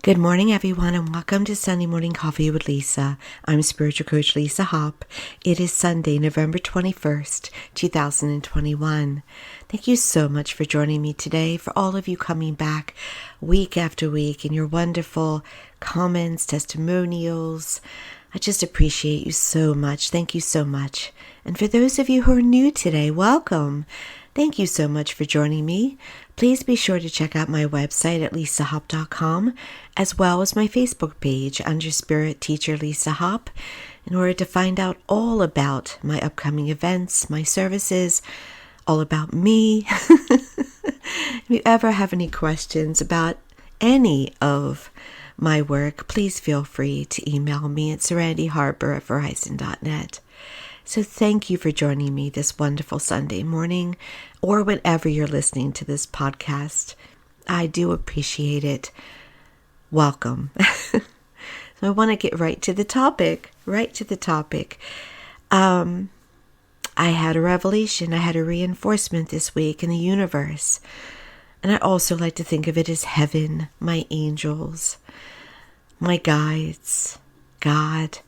Good morning, everyone, and welcome to Sunday Morning Coffee with Lisa. I'm Spiritual Coach Lisa Hop. It is Sunday, November 21st, 2021. Thank you so much for joining me today, for all of you coming back week after week and your wonderful comments, testimonials. I just appreciate you so much. Thank you so much. And for those of you who are new today, welcome. Thank you so much for joining me. Please be sure to check out my website at lisahop.com, as well as my Facebook page under Spirit Teacher Lisa Hop, in order to find out all about my upcoming events, my services, all about me. If you ever have any questions about any of my work, please feel free to email me at serenityharbor@verizon.net. So thank you for joining me this wonderful Sunday morning, or whenever you're listening to this podcast. I do appreciate it. Welcome. So I want to get right to the topic. I had a revelation. I had a reinforcement this week in the universe. And I also like to think of it as heaven, my angels, my guides, God.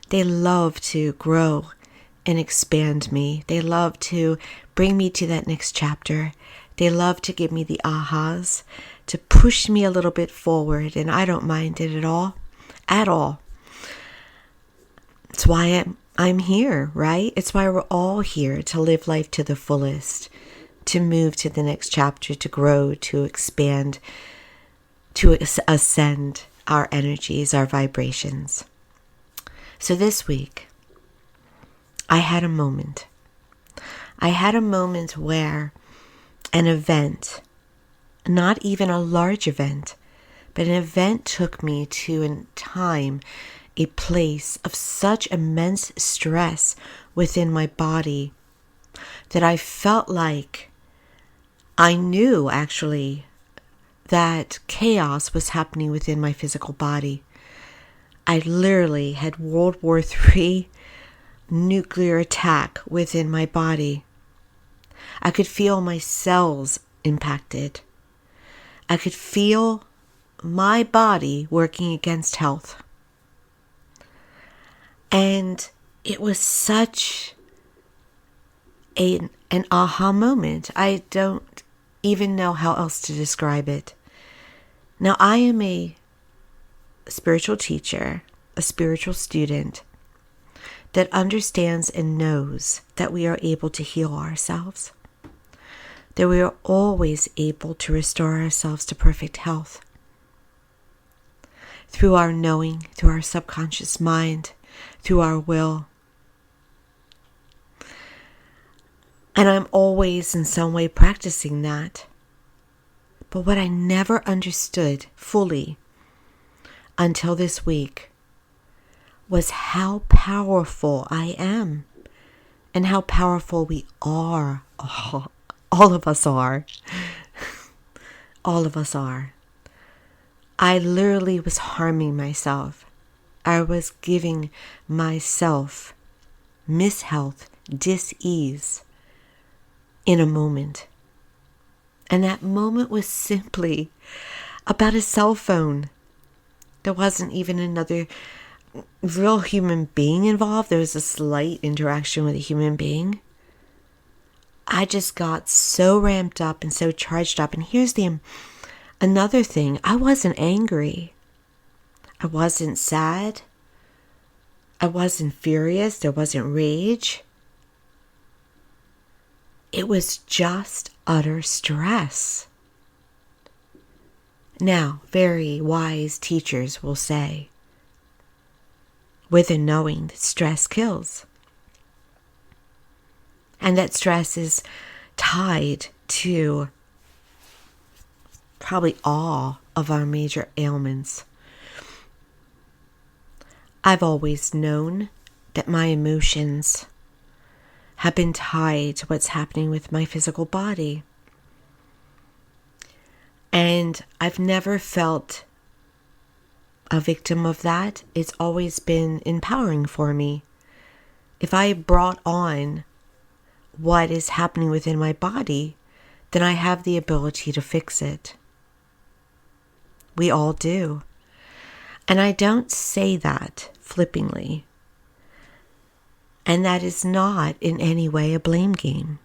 They love to grow and expand me. They love to bring me to that next chapter. They love to give me the ahas, to push me a little bit forward, and I don't mind it at all. It's why I'm here, right? It's why we're all here, to live life to the fullest, to move to the next chapter, to grow, to expand, to ascend our energies, our vibrations. So this week, I had a moment. Where an event, not even a large event, but an event took me to a time, a place of such immense stress within my body that I felt like I knew actually that chaos was happening within my physical body. I literally had World War III nuclear attack within my body. I could feel my cells impacted. I could feel my body working against health. And it was such an aha moment. I don't even know how else to describe it. Now, I am a spiritual teacher, a spiritual student that understands and knows that we are able to heal ourselves, that we are always able to restore ourselves to perfect health through our knowing, through our subconscious mind, through our will. And I'm always in some way practicing that. But what I never understood fully until this week was how powerful I am and how powerful we are. All of us are. All of us are. I literally was harming myself. I was giving myself mishealth, dis-ease in a moment. And that moment was simply about a cell phone. There wasn't even another real human being involved. There was a slight interaction with a human being. I just got so ramped up and so charged up. And here's another thing. I wasn't angry. I wasn't sad. I wasn't furious. There wasn't rage. It was just utter stress. Now, very wise teachers will say, with a knowing that stress kills. And that stress is tied to probably all of our major ailments. I've always known that my emotions have been tied to what's happening with my physical body. And I've never felt a victim of that. It's always been empowering for me. If I brought on what is happening within my body, then I have the ability to fix it. We all do. And I don't say that flippantly. And that is not in any way a blame game.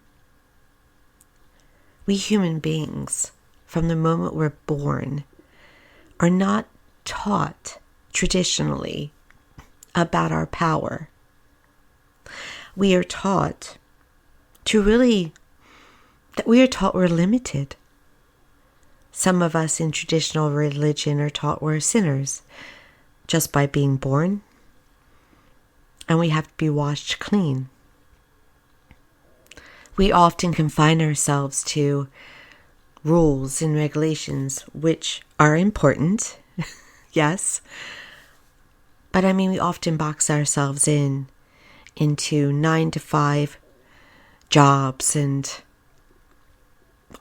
We human beings, from the moment we're born, are not taught traditionally about our power. We are taught we're limited. Some of us in traditional religion are taught we're sinners just by being born, and we have to be washed clean. We often confine ourselves to rules and regulations, which are important, yes. But we often box ourselves into 9-to-5 jobs and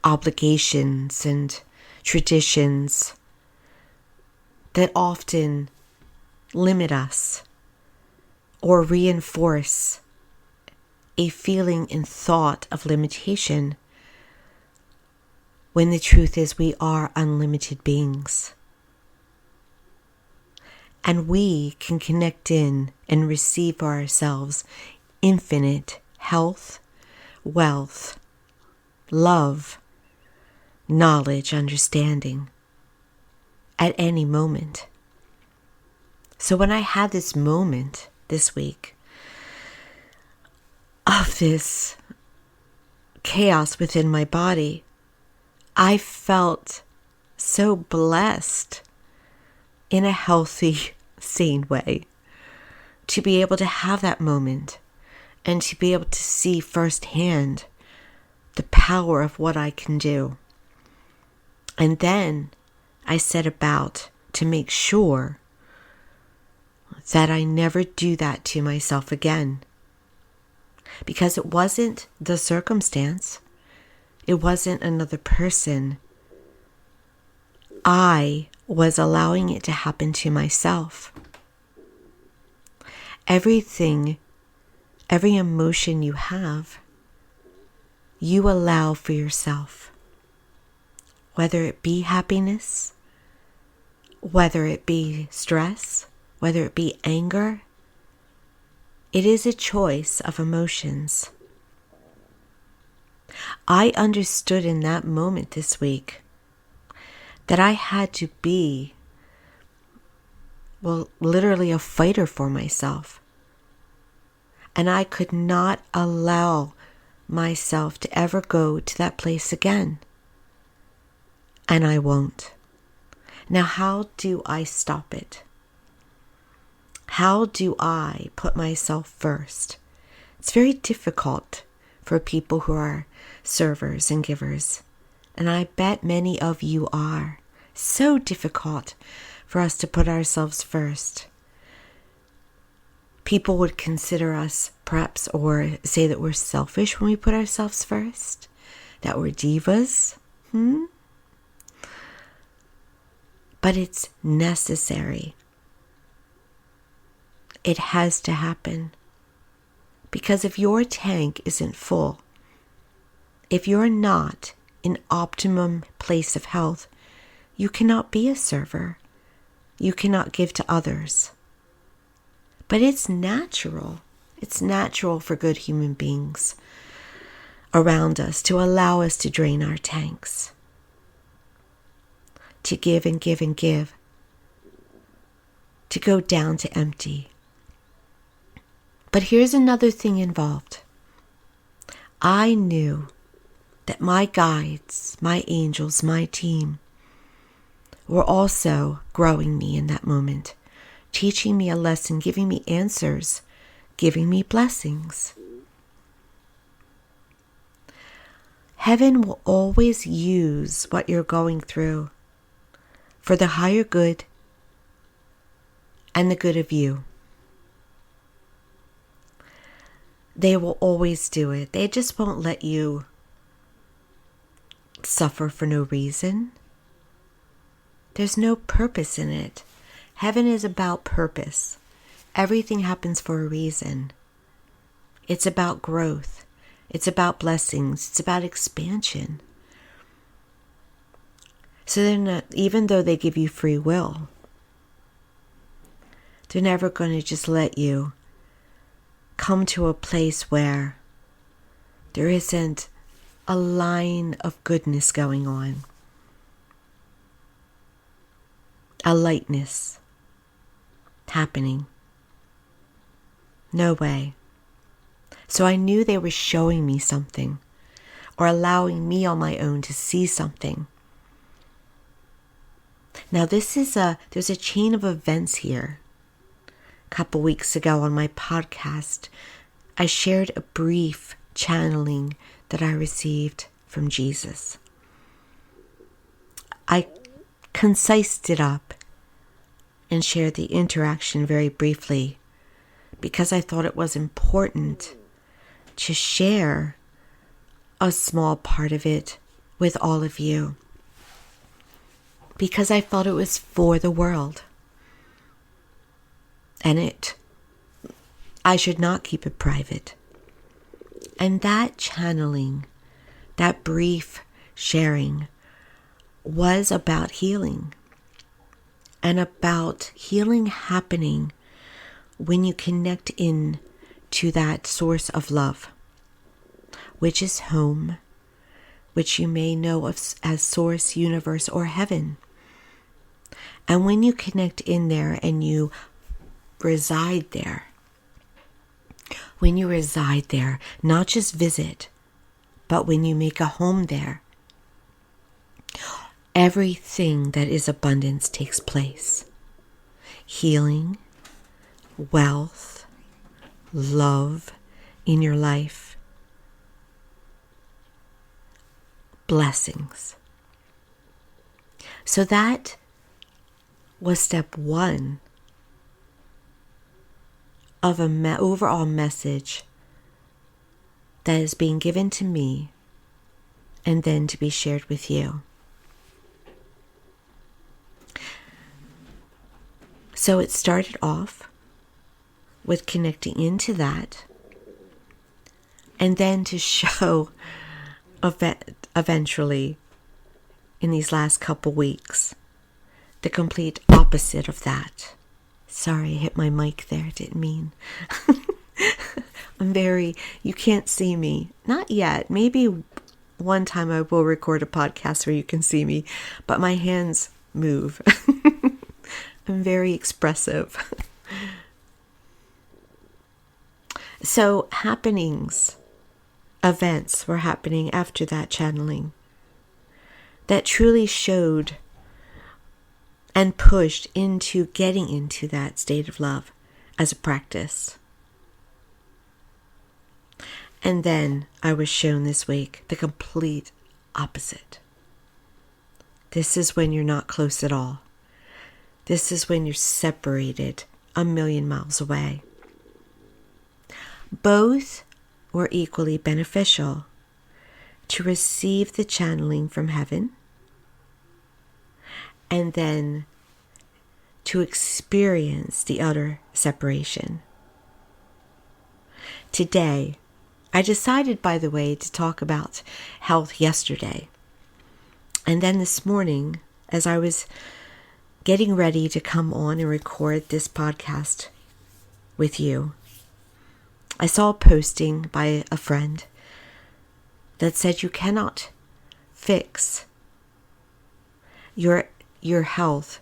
obligations and traditions that often limit us or reinforce a feeling and thought of limitation, when the truth is we are unlimited beings. And we can connect in and receive for ourselves infinite health, wealth, love, knowledge, understanding at any moment. So when I had this moment this week of this chaos within my body, I felt so blessed in a healthy, sane way to be able to have that moment and to be able to see firsthand the power of what I can do. And then I set about to make sure that I never do that to myself again. Because it wasn't the circumstance. It wasn't another person. I was allowing it to happen to myself. Everything, every emotion you have, you allow for yourself. Whether it be happiness, whether it be stress, whether it be anger, it is a choice of emotions. I understood in that moment this week that I had to be, literally a fighter for myself. And I could not allow myself to ever go to that place again. And I won't. Now, how do I stop it? How do I put myself first? It's very difficult for people who are servers and givers. And I bet many of you are. So difficult for us to put ourselves first. People would consider us perhaps or say that we're selfish when we put ourselves first. That we're divas. But it's necessary. It has to happen. Because if your tank isn't full, if you're not in optimum place of health, you cannot be a server. You cannot give to others. But it's natural. It's natural for good human beings around us to allow us to drain our tanks. To give and give and give. To go down to empty. But here's another thing involved. I knew that my guides, my angels, my team were also growing me in that moment, teaching me a lesson, giving me answers, giving me blessings. Heaven will always use what you're going through for the higher good and the good of you. They will always do it. They just won't let you suffer for no reason. There's no purpose in it. Heaven is about purpose. Everything happens for a reason. It's about growth. It's about blessings. It's about expansion. So they're not, even though they give you free will, they're never going to just let you come to a place where there isn't a line of goodness going on, a lightness happening. No way. So I knew they were showing me something, or allowing me on my own to see something. Now there's a chain of events here. A couple weeks ago on my podcast, I shared a brief channeling that I received from Jesus. I concised it up and shared the interaction very briefly because I thought it was important to share a small part of it with all of you, because I felt it was for the world. And I should not keep it private. And that channeling, that brief sharing, was about healing. And about healing happening when you connect in to that source of love, which is home, which you may know of as source, universe, or heaven. And when you connect in there and you reside there, when you reside there, not just visit, but when you make a home there, everything that is abundance takes place. Healing, wealth, love in your life, blessings. So that was step one of an overall message that is being given to me and then to be shared with you. So it started off with connecting into that, and then to show eventually in these last couple weeks the complete opposite of that. Sorry, I hit my mic there, didn't mean. You can't see me. Not yet. Maybe one time I will record a podcast where you can see me, but my hands move. I'm very expressive. So events were happening after that channeling that truly showed and pushed into getting into that state of love as a practice. And then I was shown this week the complete opposite. This is when you're not close at all. This is when you're separated a million miles away. Both were equally beneficial: to receive the channeling from heaven, and then to experience the utter separation. Today, I decided, by the way, to talk about health yesterday. And then this morning, as I was getting ready to come on and record this podcast with you, I saw a posting by a friend that said you cannot fix your health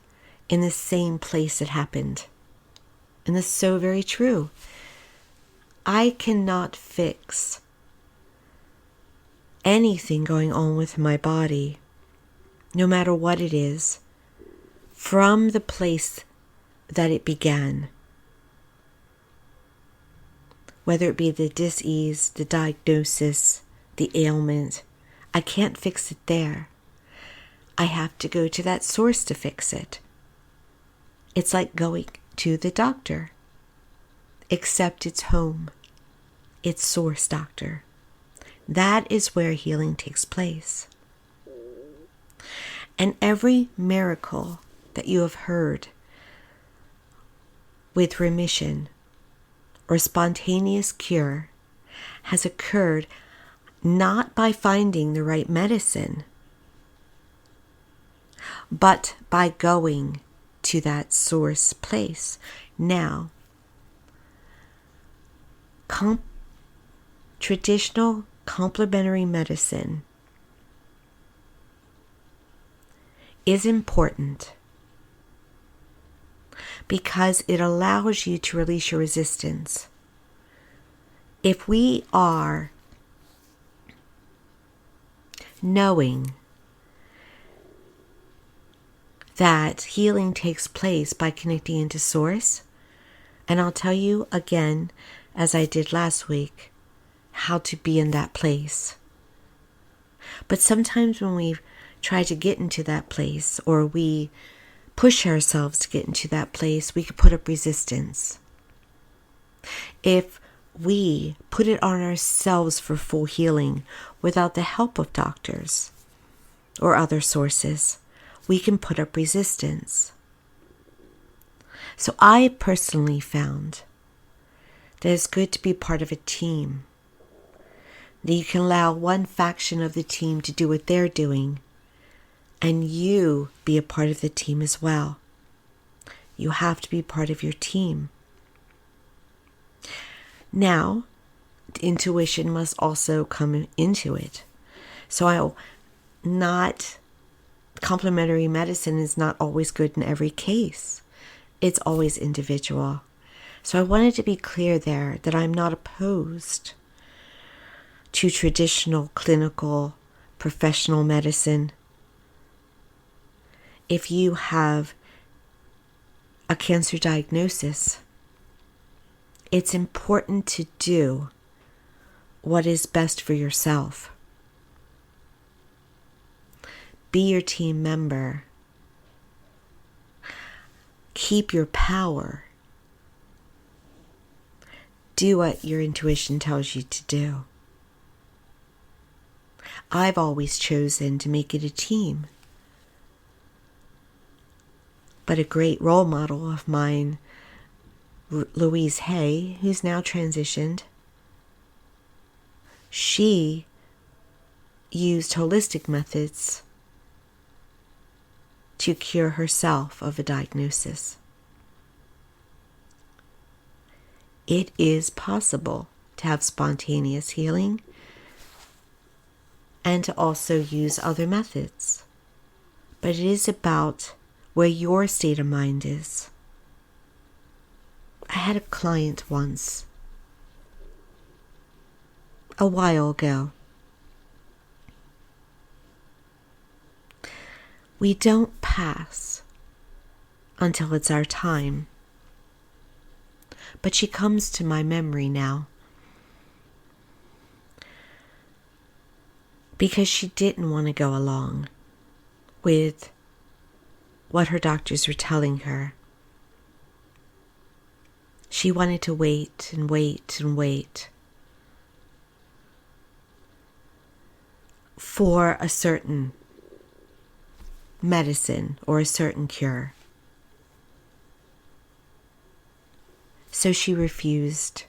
in the same place it happened. And that's so very true. I cannot fix anything going on with my body, no matter what it is, from the place that it began. Whether it be the dis-ease, the diagnosis, the ailment, I can't fix it there. I have to go to that source to fix it. It's like going to the doctor, except it's home. It's source doctor. That is where healing takes place. And every miracle that you have heard with remission or spontaneous cure has occurred not by finding the right medicine, but by going to that source place. Now, traditional complementary medicine is important because it allows you to release your resistance. If we are knowing that healing takes place by connecting into source, and I'll tell you again, as I did last week, how to be in that place. But sometimes when we try to get into that place, or we push ourselves to get into that place, we could put up resistance. If we put it on ourselves for full healing without the help of doctors or other sources, we can put up resistance. So I personally found that it's good to be part of a team, that you can allow one faction of the team to do what they're doing, and you be a part of the team as well. You have to be part of your team. Now, intuition must also come into it. So complementary medicine is not always good in every case. It's always individual. So I wanted to be clear there that I'm not opposed to traditional clinical professional medicine. If you have a cancer diagnosis, it's important to do what is best for yourself. Be your team member. Keep your power. Do what your intuition tells you to do. I've always chosen to make it a team. But a great role model of mine, Louise Hay, who's now transitioned, she used holistic methods to cure herself of a diagnosis. It is possible to have spontaneous healing and to also use other methods. But it is about where your state of mind is. I had a client once, a while ago. We don't pass until it's our time. But she comes to my memory now because she didn't want to go along with what her doctors were telling her. She wanted to wait and wait and wait for a certain medicine or a certain cure. So she refused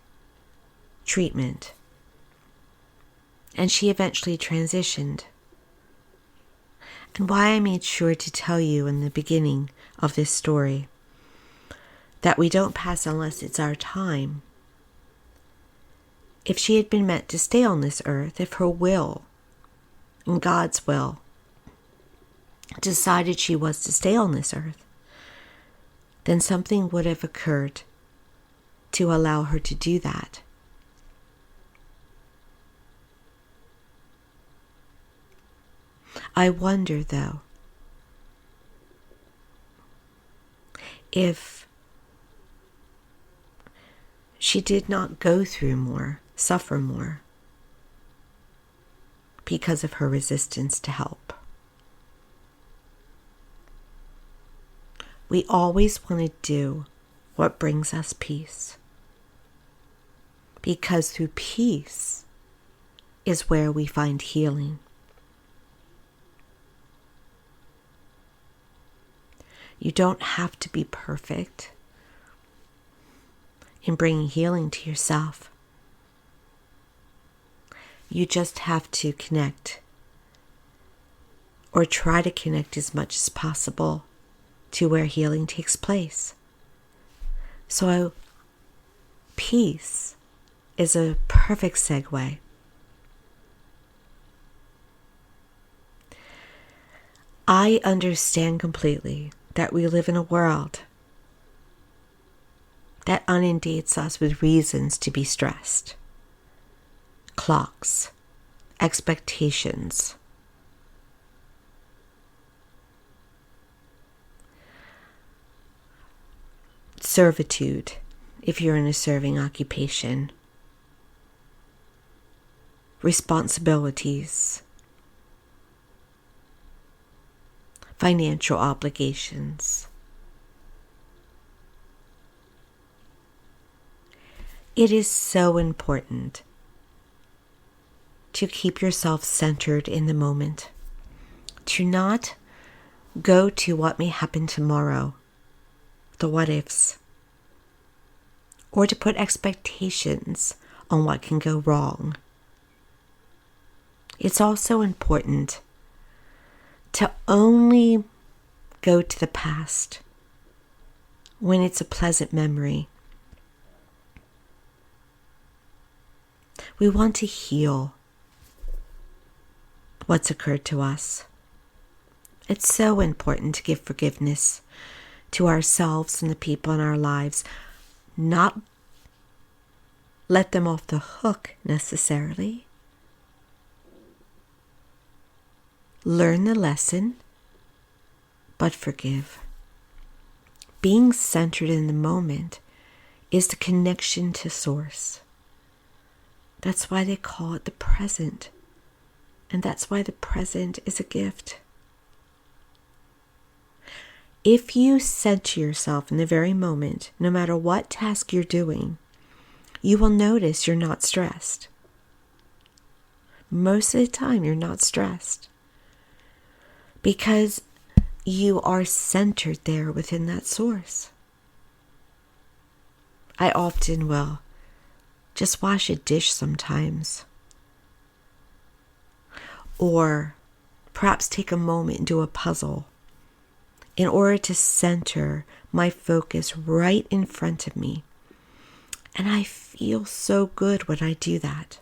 treatment, and she eventually transitioned. And why I made sure to tell you in the beginning of this story that we don't pass unless it's our time. If she had been meant to stay on this earth, if her will and God's will decided she was to stay on this earth, then something would have occurred to allow her to do that. I wonder, though, if she did not go through more, suffer more, because of her resistance to help. We always want to do what brings us peace, because through peace is where we find healing. You don't have to be perfect in bringing healing to yourself. You just have to connect or try to connect as much as possible to where healing takes place. So peace is a perfect segue. I understand completely that we live in a world that inundates us with reasons to be stressed. Clocks, expectations, servitude, if you're in a serving occupation, responsibilities, financial obligations. It is so important to keep yourself centered in the moment, to not go to what may happen tomorrow, the what ifs, or to put expectations on what can go wrong. It's also important to only go to the past when it's a pleasant memory. We want to heal what's occurred to us. It's so important to give forgiveness to ourselves and the people in our lives, not let them off the hook necessarily. Learn the lesson, but forgive. Being centered in the moment is the connection to Source. That's why they call it the present. And that's why the present is a gift. If you center yourself in the very moment, no matter what task you're doing, you will notice you're not stressed. Most of the time, you're not stressed because you are centered there within that Source. I often will just wash a dish sometimes, or perhaps take a moment and do a puzzle in order to center my focus right in front of me. And I feel so good when I do that.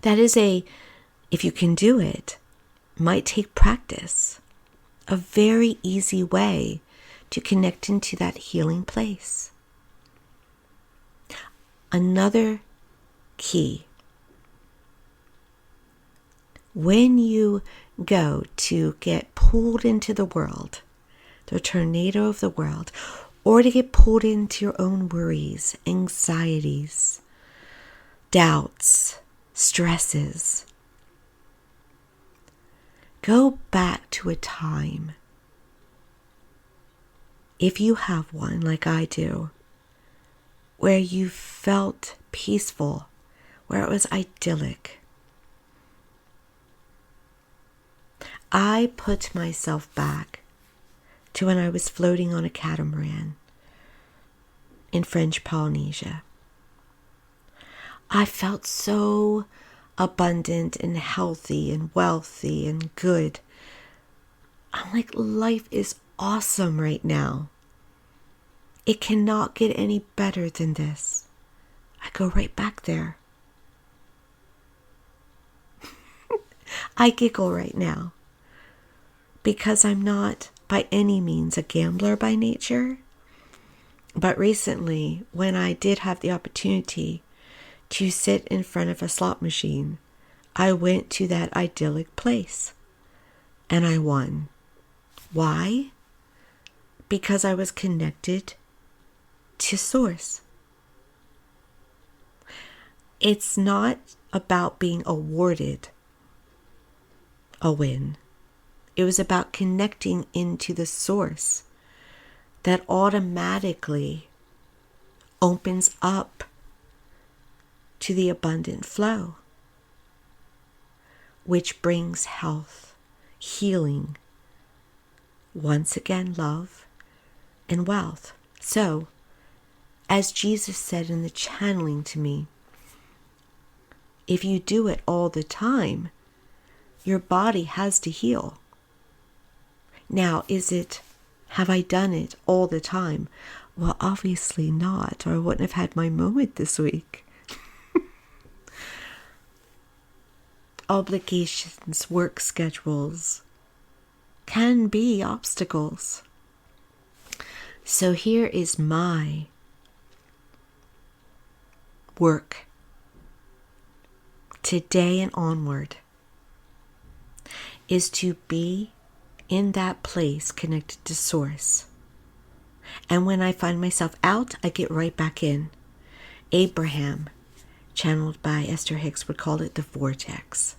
That is if you can do it, might take practice, a very easy way to connect into that healing place. Another key: when you go to get pulled into the world, the tornado of the world, or to get pulled into your own worries, anxieties, doubts, stresses, go back to a time, if you have one like I do, where you felt peaceful, where it was idyllic. I put myself back to when I was floating on a catamaran in French Polynesia. I felt so abundant and healthy and wealthy and good. I'm like, life is awesome right now. It cannot get any better than this. I go right back there. I giggle right now because I'm not by any means a gambler by nature. But recently, when I did have the opportunity to sit in front of a slot machine, I went to that idyllic place and I won. Why? Because I was connected to Source. It's not about being awarded a win. It was about connecting into the Source that automatically opens up to the abundant flow, which brings health, healing, once again, love and wealth. So, as Jesus said in the channeling to me, if you do it all the time, Your body has to heal. Now, have I done it all the time? Well, obviously not, or I wouldn't have had my moment this week. Obligations, work schedules can be obstacles. So here is my work today and onward, is to be in that place connected to Source. And when I find myself out, I get right back in. Abraham, channeled by Esther Hicks, would call it the vortex.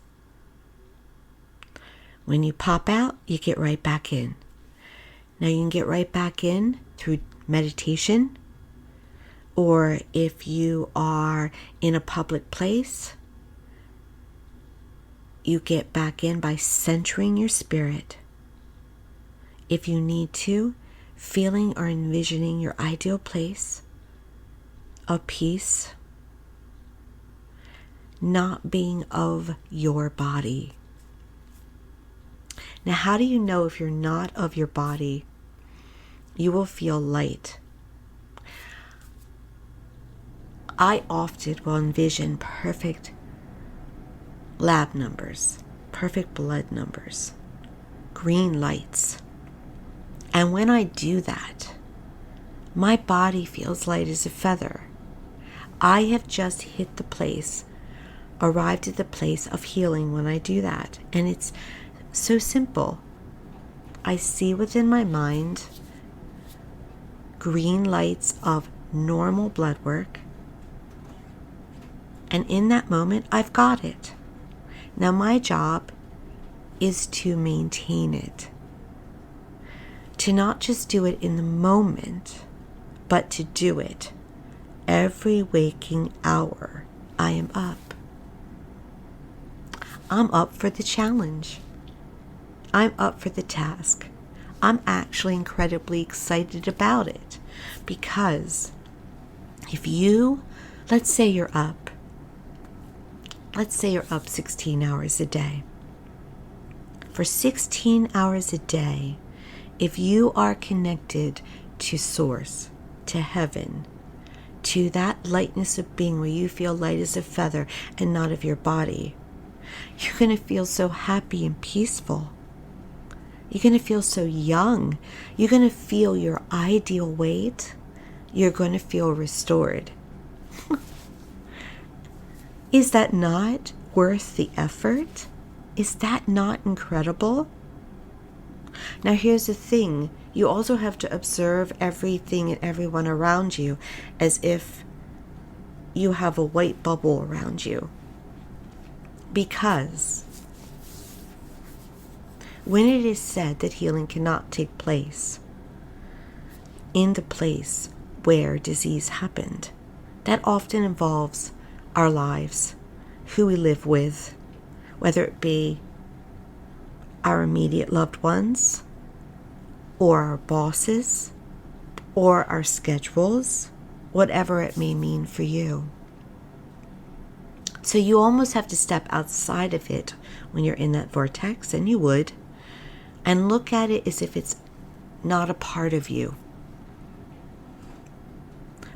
When you pop out, you get right back in. Now you can get right back in through meditation, or if you are in a public place, you get back in by centering your spirit. If you need to, feeling or envisioning your ideal place of peace, not being of your body. Now, how do you know if you're not of your body? You will feel light. I often will envision perfect lab numbers, perfect blood numbers, green lights. And when I do that, my body feels light as a feather. I have just hit the place, arrived at the place of healing when I do that. And it's so simple. I see within my mind green lights of normal blood work. And in that moment, I've got it. Now my job is to maintain it. To not just do it in the moment, but to do it every waking hour I am up. I'm up for the challenge. I'm up for the task. I'm actually incredibly excited about it, because if you, let's say you're up 16 hours a day. For 16 hours a day, if you are connected to Source, to heaven, to that lightness of being where you feel light as a feather and not of your body, you're going to feel so happy and peaceful. You're going to feel so young. You're going to feel your ideal weight. You're going to feel restored. Is that not worth the effort? Is that not incredible? Now here's the thing. You also have to observe everything and everyone around you as if you have a white bubble around you. Because when it is said that healing cannot take place in the place where disease happened, that often involves our lives, who we live with, whether it be our immediate loved ones, or our bosses, or our schedules, whatever it may mean for you. So you almost have to step outside of it when you're in that vortex, and you would, and look at it as if it's not a part of you,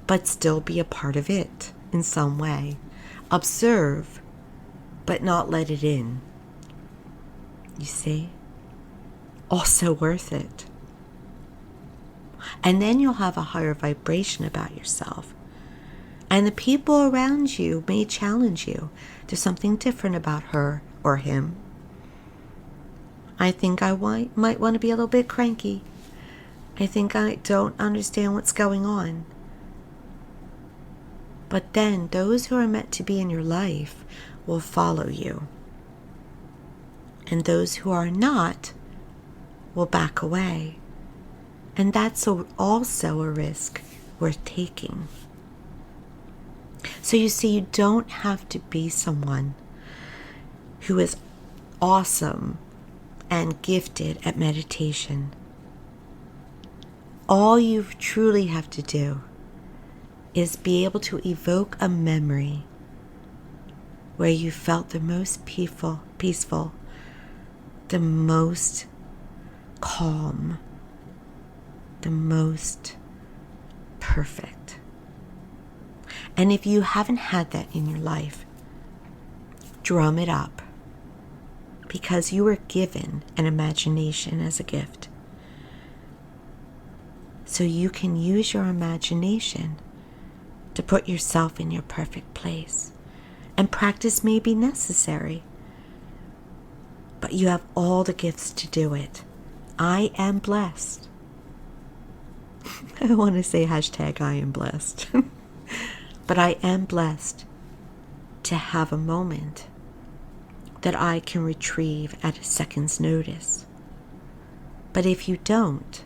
but still be a part of it in some way. Observe, but not let it in. You see? Also worth it. And then you'll have a higher vibration about yourself. And the people around you may challenge you. There's something different about her or him. I think I might want to be a little bit cranky. I think I don't understand what's going on. But then those who are meant to be in your life will follow you. And those who are not will back away. And that's also a risk worth taking. So you see, you don't have to be someone who is awesome and gifted at meditation. All you truly have to do is be able to evoke a memory where you felt the most peaceful, the most calm, the most perfect. And if you haven't had that in your life, drum it up, because you were given an imagination as a gift. So you can use your imagination to put yourself in your perfect place. And practice may be necessary, but you have all the gifts to do it. I am blessed. I want to say hashtag I am blessed. But I am blessed to have a moment that I can retrieve at a second's notice. But if you don't,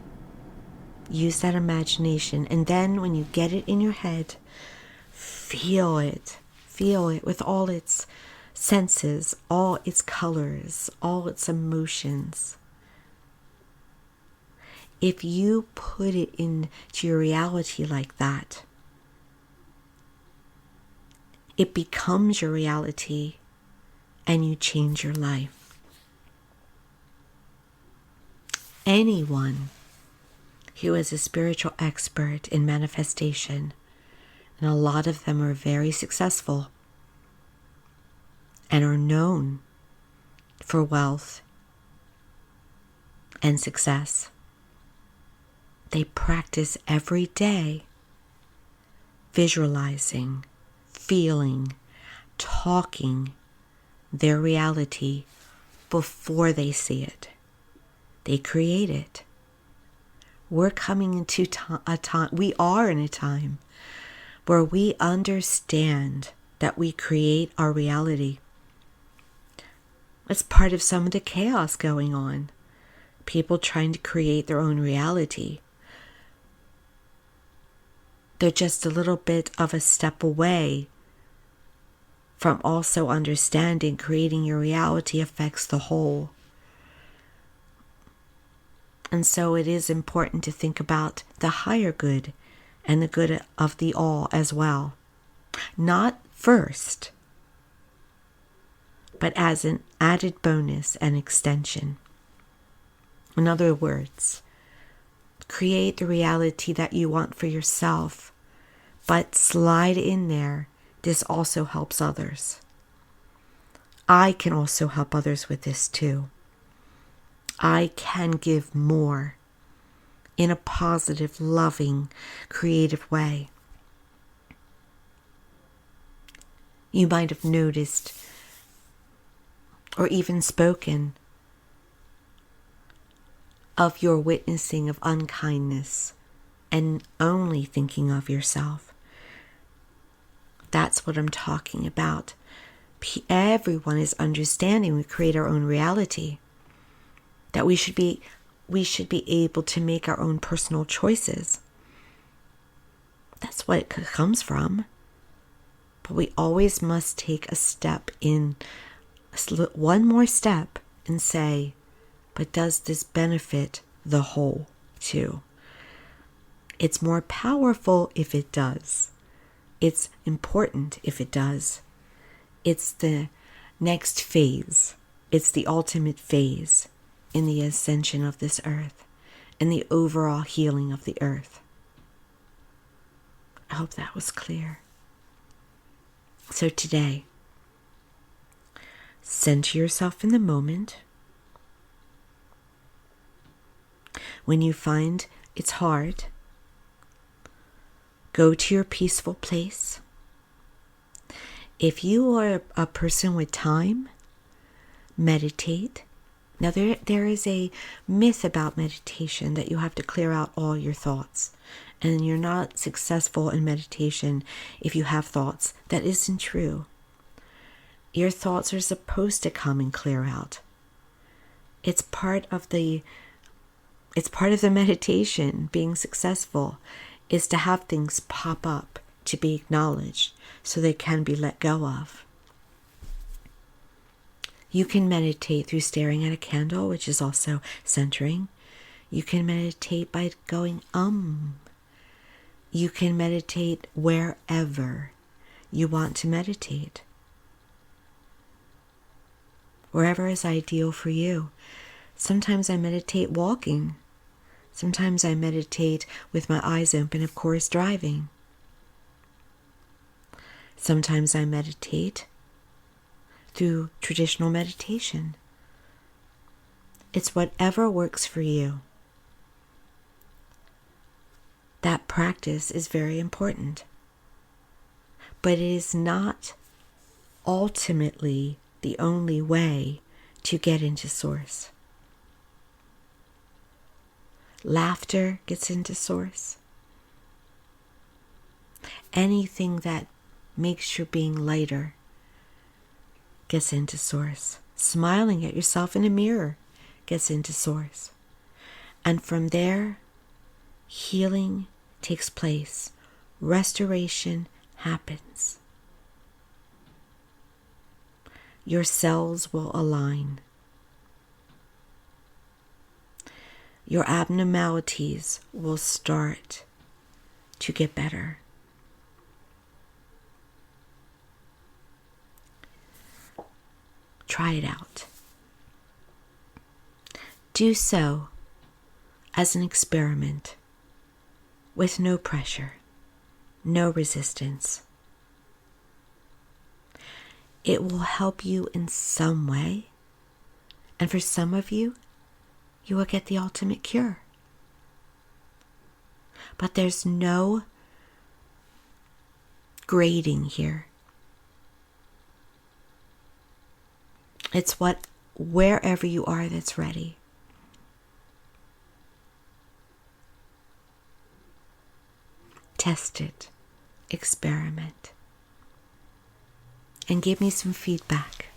use that imagination, and then when you get it in your head, feel it with all its senses, all its colors, all its emotions. If you put it into your reality like that, it becomes your reality and you change your life. Anyone who is a spiritual expert in manifestation, and a lot of them are very successful and are known for wealth and success, they practice every day visualizing, feeling, talking their reality before they see it. They create it. We're coming into a time, we are in a time where we understand that we create our reality. It's part of some of the chaos going on. People trying to create their own reality. They're just a little bit of a step away from also understanding creating your reality affects the whole. And so it is important to think about the higher good and the good of the all as well. Not first, but as an added bonus and extension. In other words, create the reality that you want for yourself, but slide in there, this also helps others. I can also help others with this too. I can give more in a positive, loving, creative way. You might have noticed or even spoken of your witnessing of unkindness and only thinking of yourself. That's what I'm talking about. Everyone is understanding we create our own reality. That we should be able to make our own personal choices. That's what it comes from. But we always must take a step in, one more step, and say, but does this benefit the whole too? It's more powerful if it does. It's important if it does. It's the next phase. It's the ultimate phase in the ascension of this earth and the overall healing of the earth. I hope that was clear. So today, center yourself in the moment. When you find it's hard, go to your peaceful place. If you are a person with time, meditate. Now there is a myth about meditation that you have to clear out all your thoughts. And you're not successful in meditation if you have thoughts. That isn't true. Your thoughts are supposed to come and clear out. It's part of the meditation, being successful, is to have things pop up to be acknowledged so they can be let go of. You can meditate through staring at a candle, which is also centering. You can meditate by going You can meditate wherever you want to meditate. wherever is ideal for you. Sometimes I meditate walking. Sometimes I meditate with my eyes open, of course, driving. Sometimes I meditate through traditional meditation. It's whatever works for you. That practice is very important. But it is not ultimately the only way to get into Source. Laughter gets into Source. Anything that makes your being lighter gets into Source. Smiling at yourself in a mirror gets into Source. And from there, healing takes place. Restoration happens. Your cells will align. Your abnormalities will start to get better. Try it out. Do so as an experiment with no pressure, no resistance. It will help you in some way, and for some of you, you will get the ultimate cure. But there's no grading here. It's wherever you are that's ready. Test it, experiment, and give me some feedback.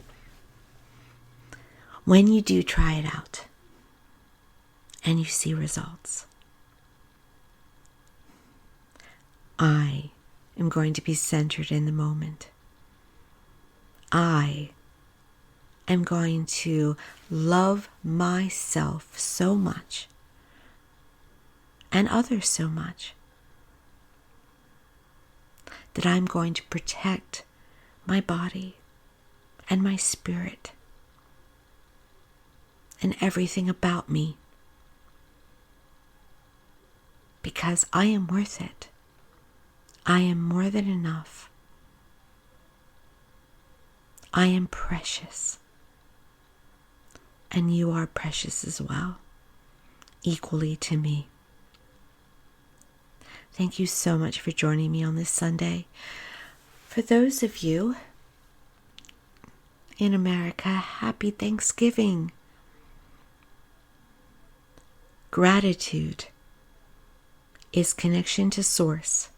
When you do try it out and you see results, I am going to be centered in the moment. I am going to love myself so much and others so much that I'm going to protect my body and my spirit and everything about me, because I am worth it. I am more than enough. I am precious. And you are precious as well, equally to me. Thank you so much for joining me on this Sunday. For those of you in America, happy Thanksgiving. Gratitude is connection to Source.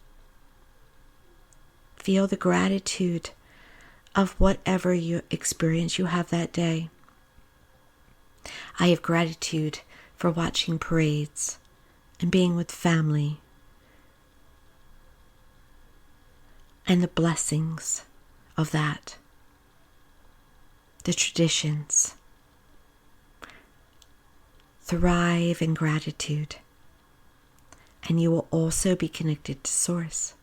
Feel the gratitude of whatever experience you have that day. I have gratitude for watching parades and being with family and the blessings of that, the traditions. Thrive in gratitude, and you will also be connected to Source.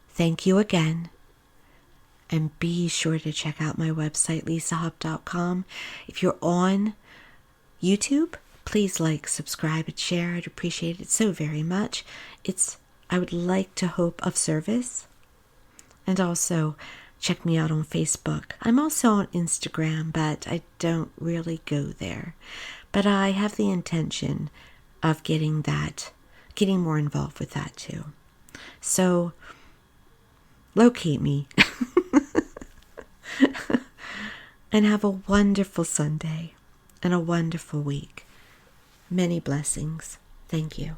Thank you again. And be sure to check out my website, lisahupp.com. If you're on YouTube, please like, subscribe, and share. I'd appreciate it so very much. I would like to hope of service. And also check me out on Facebook. I'm also on Instagram, but I don't really go there. But I have the intention of getting more involved with that too. So locate me. And have a wonderful Sunday and a wonderful week. Many blessings. Thank you.